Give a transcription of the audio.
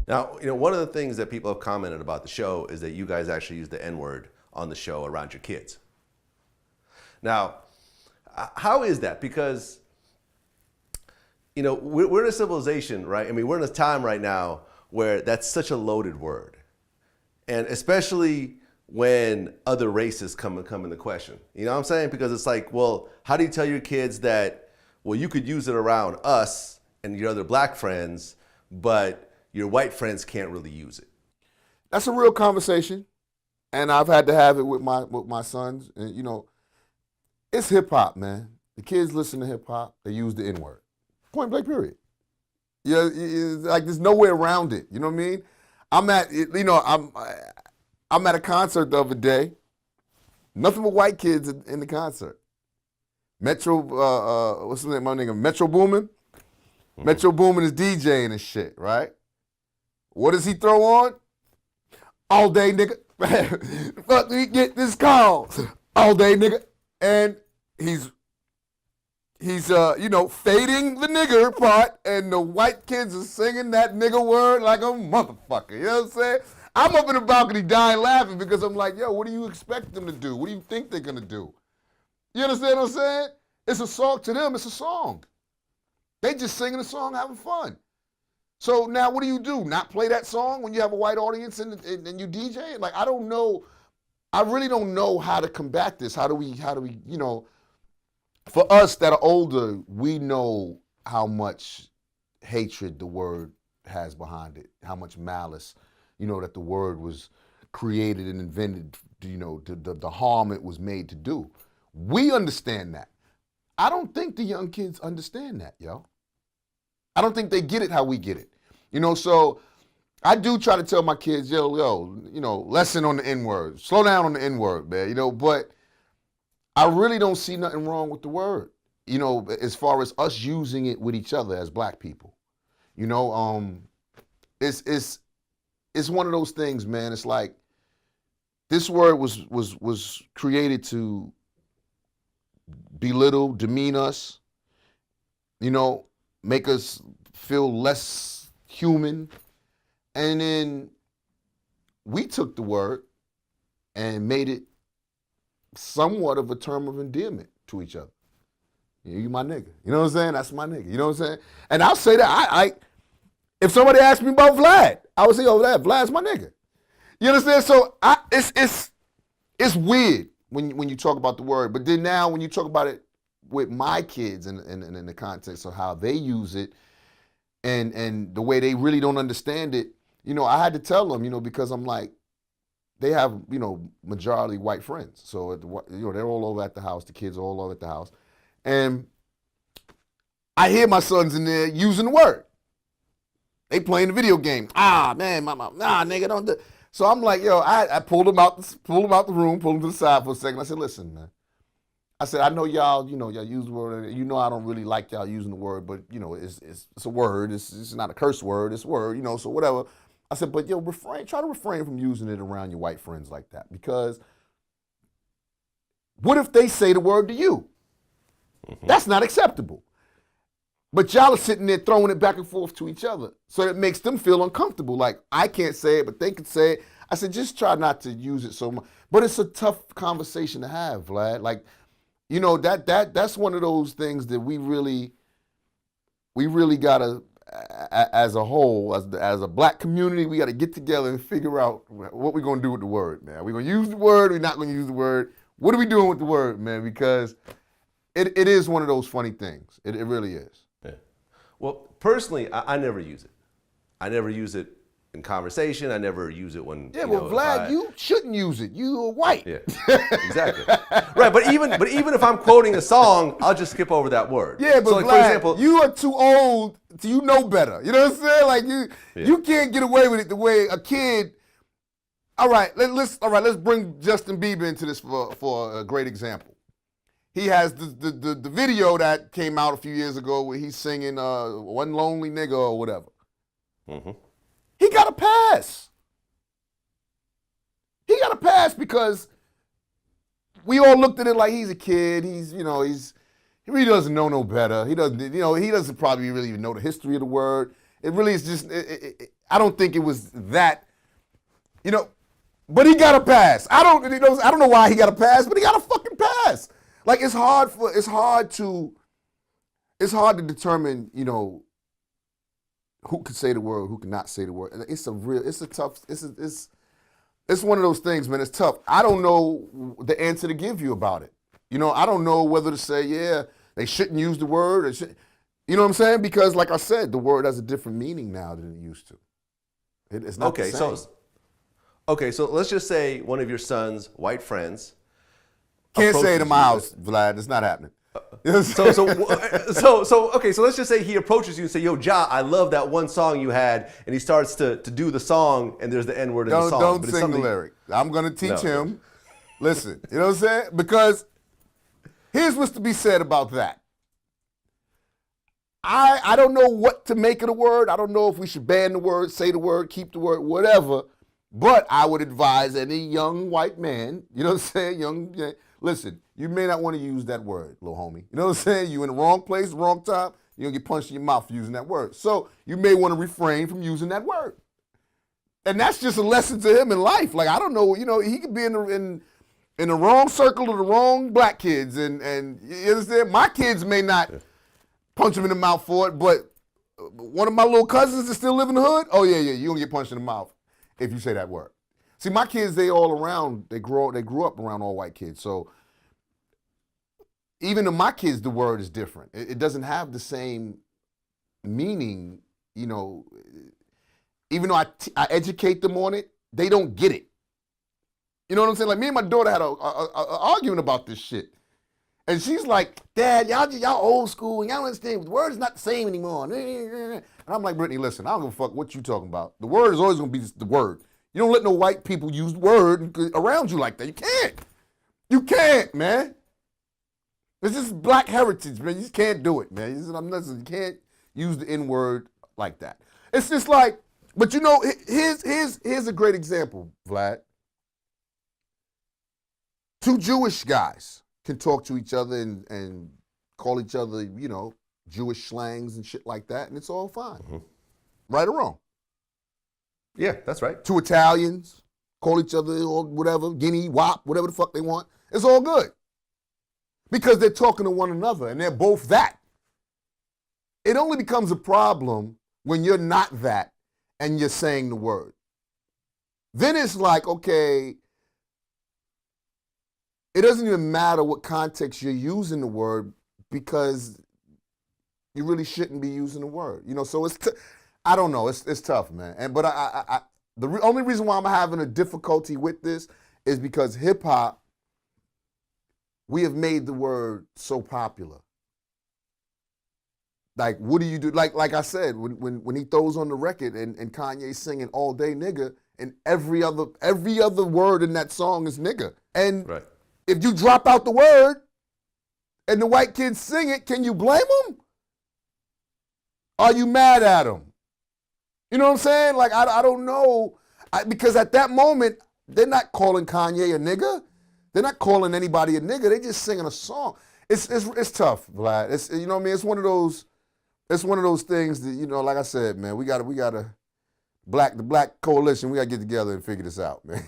Now, one of the things that people have commented about the show is that you guys actually use the N-word on the show around your kids. Now, how is that? Because, we're in a civilization, right? I mean, we're in a time right now where that's such a loaded word. And especially when other races come into question. You know what I'm saying? Because it's like, well, how do you tell your kids that, well, you could use it around us and your other black friends, but your white friends can't really use it? That's a real conversation, and I've had to have it with my sons. And it's hip hop, man. The kids listen to hip hop. They use the N word. Point blank. Period. Yeah, like there's no way around it. You know what I mean? I'm at a concert the other day. Nothing but white kids in the concert. Metro, what's the name? My nigga, Metro Boomin. Mm-hmm. Metro Boomin is DJing and shit, right? What does he throw on? All day, nigga. Fuck, we get this call. All day, nigga. And he's fading the nigger part, and the white kids are singing that nigger word like a motherfucker. You know what I'm saying? I'm up in the balcony dying laughing because I'm like, yo, what do you expect them to do? What do you think they're gonna do? You understand what I'm saying? It's a song to them, it's a song. They just singing a song, having fun. So now what do? Not play that song when you have a white audience and you DJ? Like, I don't know. I really don't know how to combat this. How do we, for us that are older, we know how much hatred the word has behind it, how much malice, that the word was created and invented, the harm it was made to do. We understand that. I don't think the young kids understand that, yo. I don't think they get it how we get it. So I do try to tell my kids, yo, lessen on the N-word, slow down on the N-word, man, but I really don't see nothing wrong with the word, as far as us using it with each other as black people. It's one of those things, man. It's like this word was created to belittle, demean us, make us feel less human. And then we took the word and made it somewhat of a term of endearment to each other. You my nigga. You know what I'm saying? That's my nigga. You know what I'm saying? And I'll say that I if somebody asked me about Vlad, I would say, oh, Vlad's my nigga. You understand? So it's weird when you talk about the word, but then now when you talk about it with my kids in the context of how they use it and the way they really don't understand it, I had to tell them, because I'm like, they have, majority white friends. So, they're all over at the house. The kids are all over at the house. And I hear my sons in there using the word. They playing the video game. Man, nigga, don't do. So I'm like, yo, I pulled them out the room, pulled them to the side for a second. I said, listen, man. I said, I know y'all, y'all use the word. I don't really like y'all using the word, but it's a word. It's not a curse word. It's a word, so whatever. I said, but yo, try to refrain from using it around your white friends like that, because what if they say the word to you? Mm-hmm. That's not acceptable. But y'all are sitting there throwing it back and forth to each other. So it makes them feel uncomfortable. Like, I can't say it, but they can say it. I said, just try not to use it so much. But it's a tough conversation to have, Vlad. Like, that's one of those things that we really gotta, as a whole, as a black community, we gotta get together and figure out what we're gonna do with the word, man. We're gonna use the word, we're not gonna use the word. What are we doing with the word, man? Because it is one of those funny things. It really is. Yeah. Well, personally, I never use it. I never use it in conversation. I never use it when. Yeah, well, Vlad, you shouldn't use it. You are white. Yeah, exactly. Right, but even if I'm quoting a song, I'll just skip over that word. Yeah, but so, like, Vlad, for example, you are too old. You know better. You know what I'm saying? Like you can't get away with it the way a kid. All right, let's bring Justin Bieber into this for a great example. He has the video that came out a few years ago where he's singing "One Lonely Nigga" or whatever. Mm-hmm. He got a pass. He got a pass because we all looked at it like he's a kid. He really doesn't know no better. He doesn't probably really even know the history of the word. It really is just. I don't think it was that. But he got a pass. I don't know why he got a pass, but he got a fucking pass. Like it's hard to determine, who could say the word, who cannot say the word. It's one of those things, man. It's tough. I don't know the answer to give you about it. I don't know whether to say, yeah, they shouldn't use the word. You know what I'm saying? Because like I said, the word has a different meaning now than it used to. It's not the same. Okay, so let's just say one of your son's white friends. Can't say it in my house, Vlad. It's not happening. So let's just say he approaches you and say, "Yo, Ja, I love that one song you had," and he starts to do the song, and there's the N word in the song. Don't sing the lyric. I'm gonna teach him. Listen, you know what I'm saying? Because here's what's to be said about that. I don't know what to make of the word. I don't know if we should ban the word, say the word, keep the word, whatever. But I would advise any young white man, you know what I'm saying? Listen, you may not want to use that word, little homie. You know what I'm saying? You in the wrong place, wrong time, you're going to get punched in your mouth for using that word. So you may want to refrain from using that word. And that's just a lesson to him in life. Like, I don't know, he could be in the wrong circle of the wrong black kids. And you understand? My kids may not punch him in the mouth for it, but one of my little cousins that still live in the hood, oh, yeah, you're going to get punched in the mouth if you say that word. See, my kids, they grew up around all white kids. So even to my kids, the word is different. It doesn't have the same meaning, even though I educate them on it, they don't get it. You know what I'm saying? Like me and my daughter had a argument about this shit. And she's like, Dad, y'all old school, and y'all don't understand. The word is not the same anymore. And I'm like, Brittany, listen, I don't give a fuck what you talking about. The word is always going to be the word. You don't let no white people use the word around you like that. You can't. You can't, man. It's just black heritage, man. You just can't do it, man. You can't use the N word like that. It's just like, but here's a great example, Vlad. Two Jewish guys can talk to each other and call each other, Jewish slangs and shit like that, and it's all fine. Mm-hmm. Right or wrong? Yeah, that's right. Two Italians call each other or whatever, guinea, wop, whatever the fuck they want. It's all good. Because they're talking to one another and they're both that. It only becomes a problem when you're not that and you're saying the word. Then it's like, okay, it doesn't even matter what context you're using the word because you really shouldn't be using the word. So it's, I don't know, it's tough, man. But the only reason why I'm having a difficulty with this is because hip hop, we have made the word so popular. Like, what do you do? Like I said, when he throws on the record and Kanye singing all day nigga, and every other word in that song is nigga. And right. If you drop out the word and the white kids sing it, can you blame them? Are you mad at them? You know what I'm saying? Like, I don't know. Because at that moment, they're not calling Kanye a nigga. They're not calling anybody a nigga. They're just singing a song. It's tough, Vlad. It's, you know what I mean? It's one of those things that, like I said, man, we gotta the black coalition, we gotta get together and figure this out, man.